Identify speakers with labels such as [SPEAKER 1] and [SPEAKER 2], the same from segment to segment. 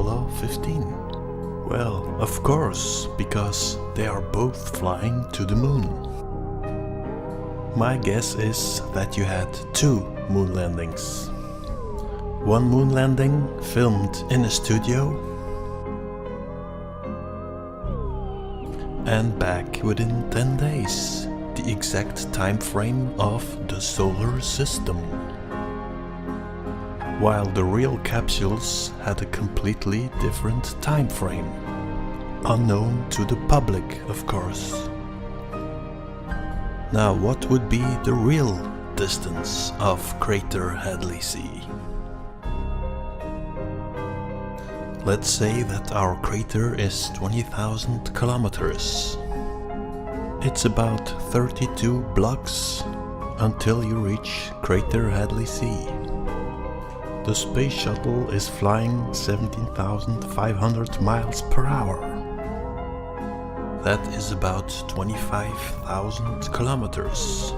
[SPEAKER 1] Apollo 15? Well, of course, because they are both flying to the moon. My guess is that you had 2 moon landings. One moon landing filmed in a studio and back within 10 days, the exact time frame of the solar system. While the real capsules had a completely different time frame, unknown to the public, of course. Now, what would be the real distance of Crater Hadley C? Let's say that our crater is 20,000 kilometers. It's about 32 blocks until you reach Crater Hadley C. The space shuttle is flying 17,500 miles per hour. That is about 25,000 kilometers.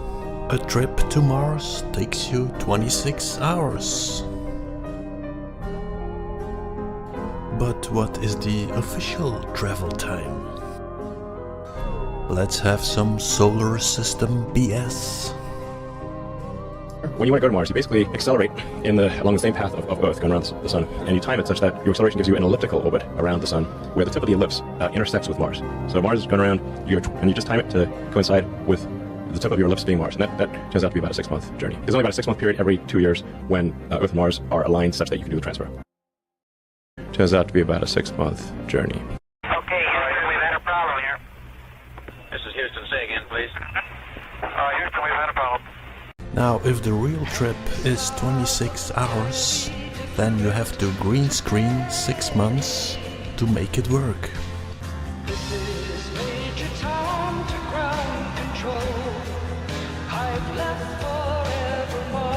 [SPEAKER 1] A trip to Mars takes you 26 hours. But what is the official travel time? Let's have some solar system BS.
[SPEAKER 2] When you want to go to Mars, you basically accelerate along the same path of Earth going around the Sun, and you time it such that your acceleration gives you an elliptical orbit around the Sun, where the tip of the ellipse intersects with Mars. So Mars is going around, and you just time it to coincide with the tip of your ellipse being Mars, and that turns out to be about a 6-month journey. There's only about a 6-month period every 2 years when Earth and Mars are aligned such that you can do the transfer. Turns out to be about a 6-month journey.
[SPEAKER 3] Okay, Houston, we've had a problem here. This is Houston. Say again, please. Houston, we've had a problem.
[SPEAKER 1] Now, if the real trip is 26 hours, then you have to green screen 6 months to make it work.
[SPEAKER 4] This is Major Tom to ground control. I've left forevermore,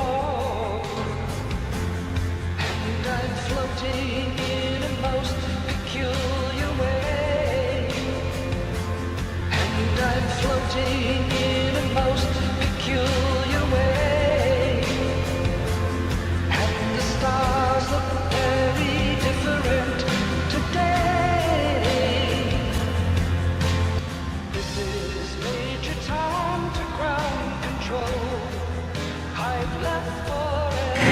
[SPEAKER 4] and I'm floating in a most peculiar way. And I'm floating in a most peculiar way. And the stars look very different today. This is Major Tom to ground control. I've left forever.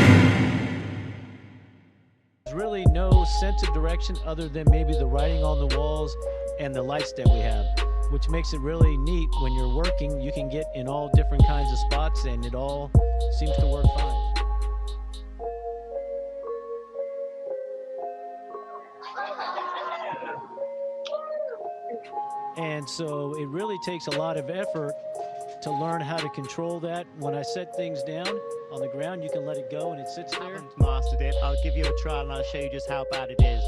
[SPEAKER 5] There's really no sense of direction other than maybe the writing on the walls and the lights that we have, which makes it really neat. When you're working, you can get in all different kinds of spots and it all seems to work fine. And so it really takes a lot of effort to learn how to control that. When I set things down on the ground, you can let it go and it sits there.
[SPEAKER 6] Haven't mastered it. I'll give you a trial and I'll show you just how bad it is.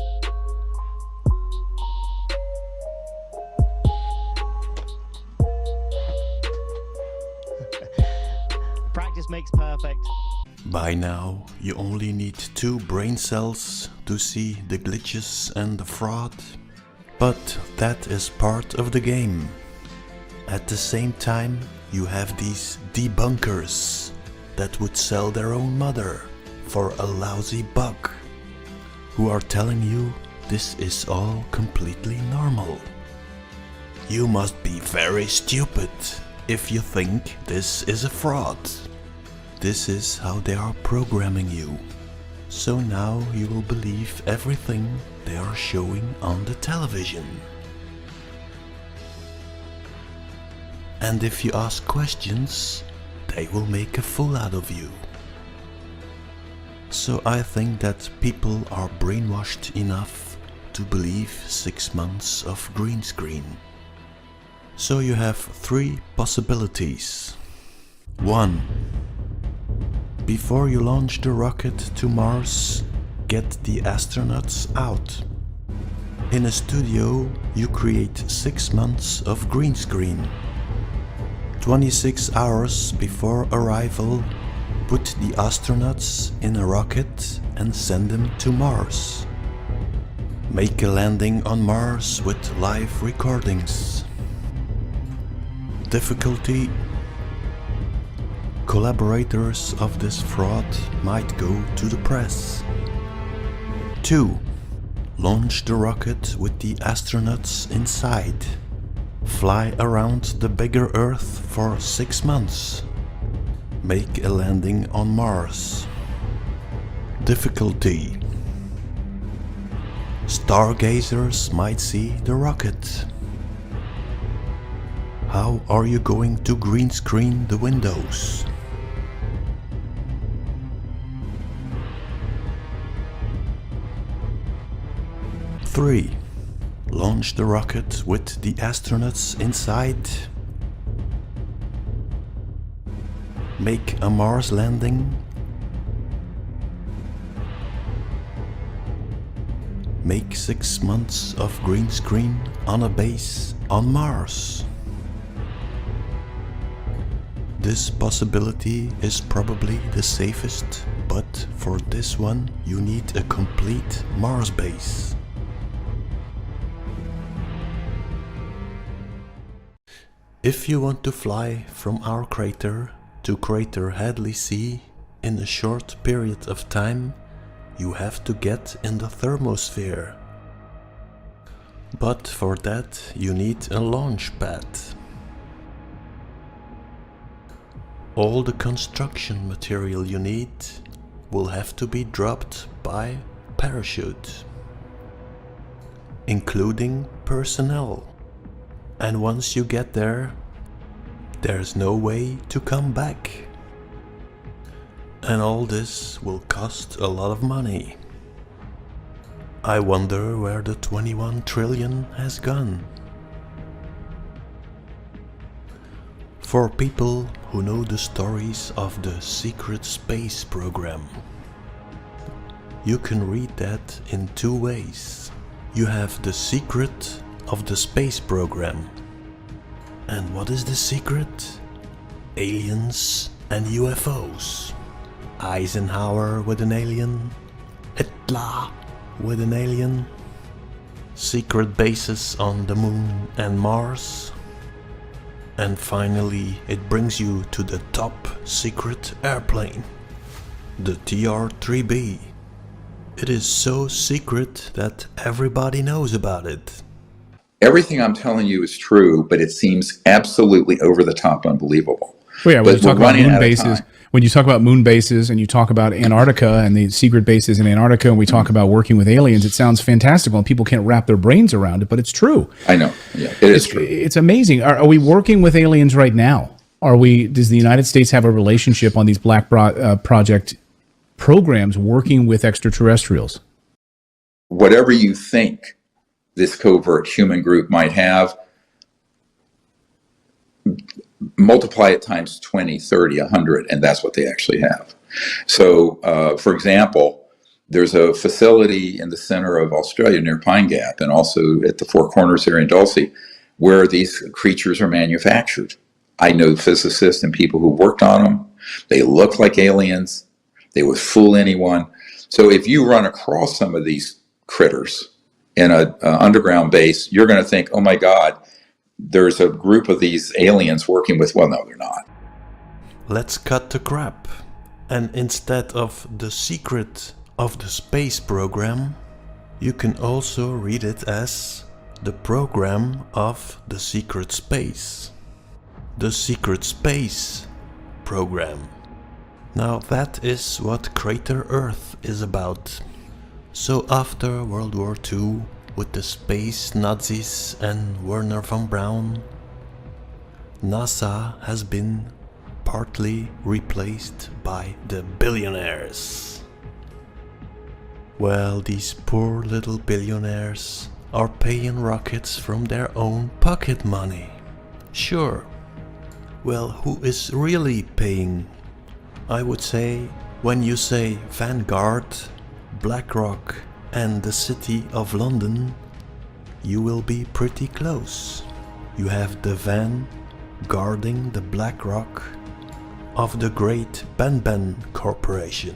[SPEAKER 6] Practice makes perfect.
[SPEAKER 1] By now, you only need 2 brain cells to see the glitches and the fraud. But that is part of the game. At the same time, you have these debunkers that would sell their own mother for a lousy buck, who are telling you this is all completely normal. You must be very stupid if you think this is a fraud. This is how they are programming you. So now you will believe everything they are showing on the television. And if you ask questions, they will make a fool out of you. So I think that people are brainwashed enough to believe 6 months of green screen. So you have 3 possibilities. 1. Before you launch the rocket to Mars, get the astronauts out. In a studio, you create 6 months of green screen. 26 hours before arrival, put the astronauts in a rocket and send them to Mars. Make a landing on Mars with live recordings. Difficulty: collaborators of this fraud might go to the press. 2. Launch the rocket with the astronauts inside. Fly around the bigger Earth for 6 months. Make a landing on Mars. Difficulty: stargazers might see the rocket. How are you going to green screen the windows? Three. Launch the rocket with the astronauts inside. Make a Mars landing. Make 6 months of green screen on a base on Mars. This possibility is probably the safest, but for this one you need a complete Mars base. If you want to fly from our crater to crater Hadley C in a short period of time, you have to get in the thermosphere. But for that you need a launch pad. All the construction material you need will have to be dropped by parachute, including personnel. And once you get there, there's no way to come back. And all this will cost a lot of money. I wonder where the 21 trillion has gone. For people who know the stories of the secret space program, you can read that in two ways. You have the secret of the space program. And what is the secret? Aliens and UFOs. Eisenhower with an alien. Hitler with an alien. Secret bases on the moon and Mars. And finally it brings you to the top secret airplane, the TR-3B. It is so secret that everybody knows about it.
[SPEAKER 7] Everything I'm telling you is true, but it seems absolutely over the top unbelievable.
[SPEAKER 8] Well, yeah, when
[SPEAKER 7] But
[SPEAKER 8] you talk
[SPEAKER 7] we're
[SPEAKER 8] about
[SPEAKER 7] running
[SPEAKER 8] moon
[SPEAKER 7] out of
[SPEAKER 8] bases,
[SPEAKER 7] time.
[SPEAKER 8] when you talk about moon bases and you talk about Antarctica and the secret bases in Antarctica, and we talk about working with aliens, it sounds fantastical and people can't wrap their brains around it, but it's true.
[SPEAKER 7] I know. Yeah, it is true.
[SPEAKER 8] It's amazing. Are we working with aliens right now? Does the United States have a relationship on these Black Project programs working with extraterrestrials?
[SPEAKER 7] Whatever you think this covert human group might have, multiply it times 20, 30, 100, and that's what they actually have. So, for example, there's a facility in the center of Australia near Pine Gap and also at the Four Corners here in Dulce where these creatures are manufactured. I know physicists and people who worked on them. They look like aliens. They would fool anyone. So if you run across some of these critters in an underground base, you're going to think, oh my God, there's a group of these aliens working with, well, no, they're not.
[SPEAKER 1] Let's cut the crap. And instead of the secret of the space program, you can also read it as the program of the secret space. The secret space program. Now that is what Crater Earth is about. So after World War II, with the space Nazis and Werner von Braun, NASA has been partly replaced by the billionaires. Well, these poor little billionaires are paying rockets from their own pocket money. Sure. Well, who is really paying? I would say, when you say Vanguard, BlackRock and the City of London, you will be pretty close. You have the van guarding the BlackRock of the great Ben Corporation.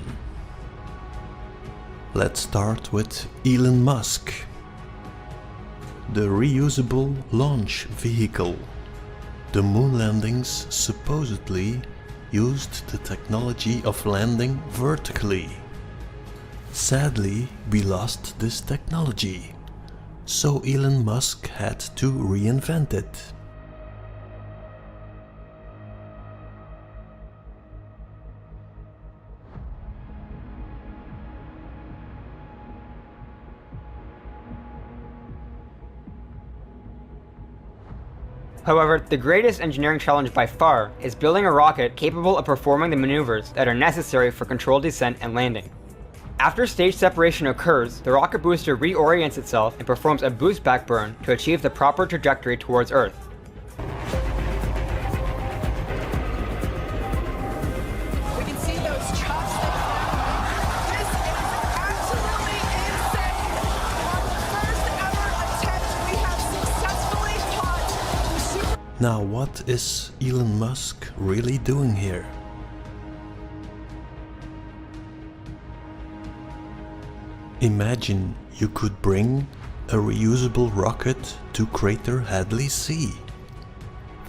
[SPEAKER 1] Let's start with Elon Musk. The reusable launch vehicle. The moon landings supposedly used the technology of landing vertically. Sadly, we lost this technology, so Elon Musk had to reinvent it.
[SPEAKER 9] However, the greatest engineering challenge by far is building a rocket capable of performing the maneuvers that are necessary for controlled descent and landing. After stage separation occurs, the rocket booster reorients itself and performs a boost back burn to achieve the proper trajectory towards Earth.
[SPEAKER 4] We can see those chops that this is absolutely insane. On the first ever attempt, we have successfully taught the super.
[SPEAKER 1] Now what is Elon Musk really doing here? Imagine you could bring a reusable rocket to crater Hadley C.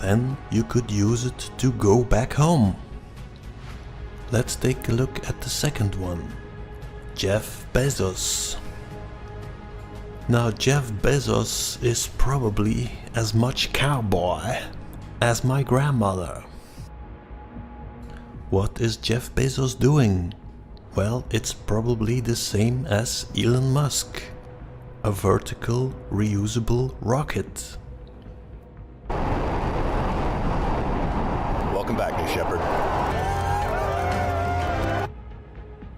[SPEAKER 1] Then you could use it to go back home. Let's take a look at the second one. Jeff Bezos. Now Jeff Bezos is probably as much cowboy as my grandmother. What is Jeff Bezos doing? Well, it's probably the same as Elon Musk. A vertical reusable rocket.
[SPEAKER 10] Welcome back, New Shepard.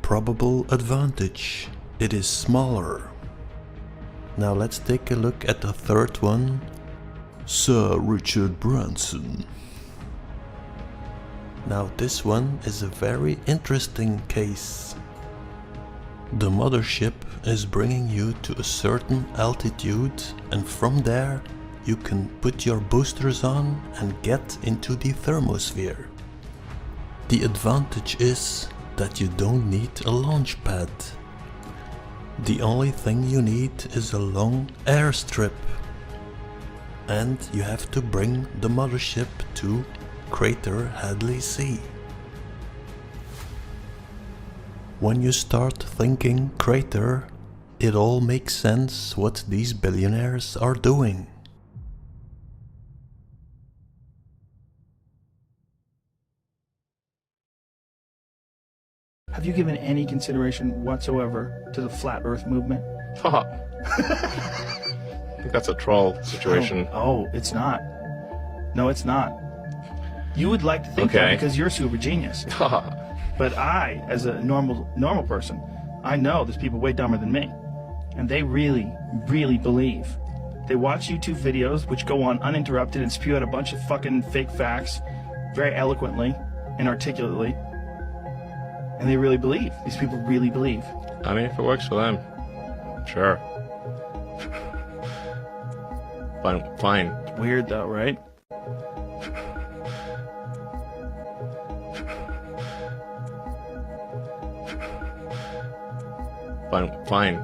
[SPEAKER 1] Probable advantage. It is smaller. Now let's take a look at the third one. Sir Richard Branson. Now this one is a very interesting case. The mothership is bringing you to a certain altitude, and from there you can put your boosters on and get into the thermosphere. The advantage is that you don't need a launch pad. The only thing you need is a long airstrip. And you have to bring the mothership to crater Hadley C. When you start thinking crater, it all makes sense what these billionaires are doing.
[SPEAKER 11] Have you given any consideration whatsoever to the flat earth movement?
[SPEAKER 2] I think that's a troll situation.
[SPEAKER 11] Oh, it's not. No, it's not. You would like to think that because you're a super genius. But I, as a normal person, I know there's people way dumber than me. And they really, really believe. They watch YouTube videos which go on uninterrupted and spew out a bunch of fucking fake facts very eloquently and articulately. And they really believe. These people really believe.
[SPEAKER 2] I mean, if it works for them, sure. Fine.
[SPEAKER 11] It's weird though, right?
[SPEAKER 2] Fine.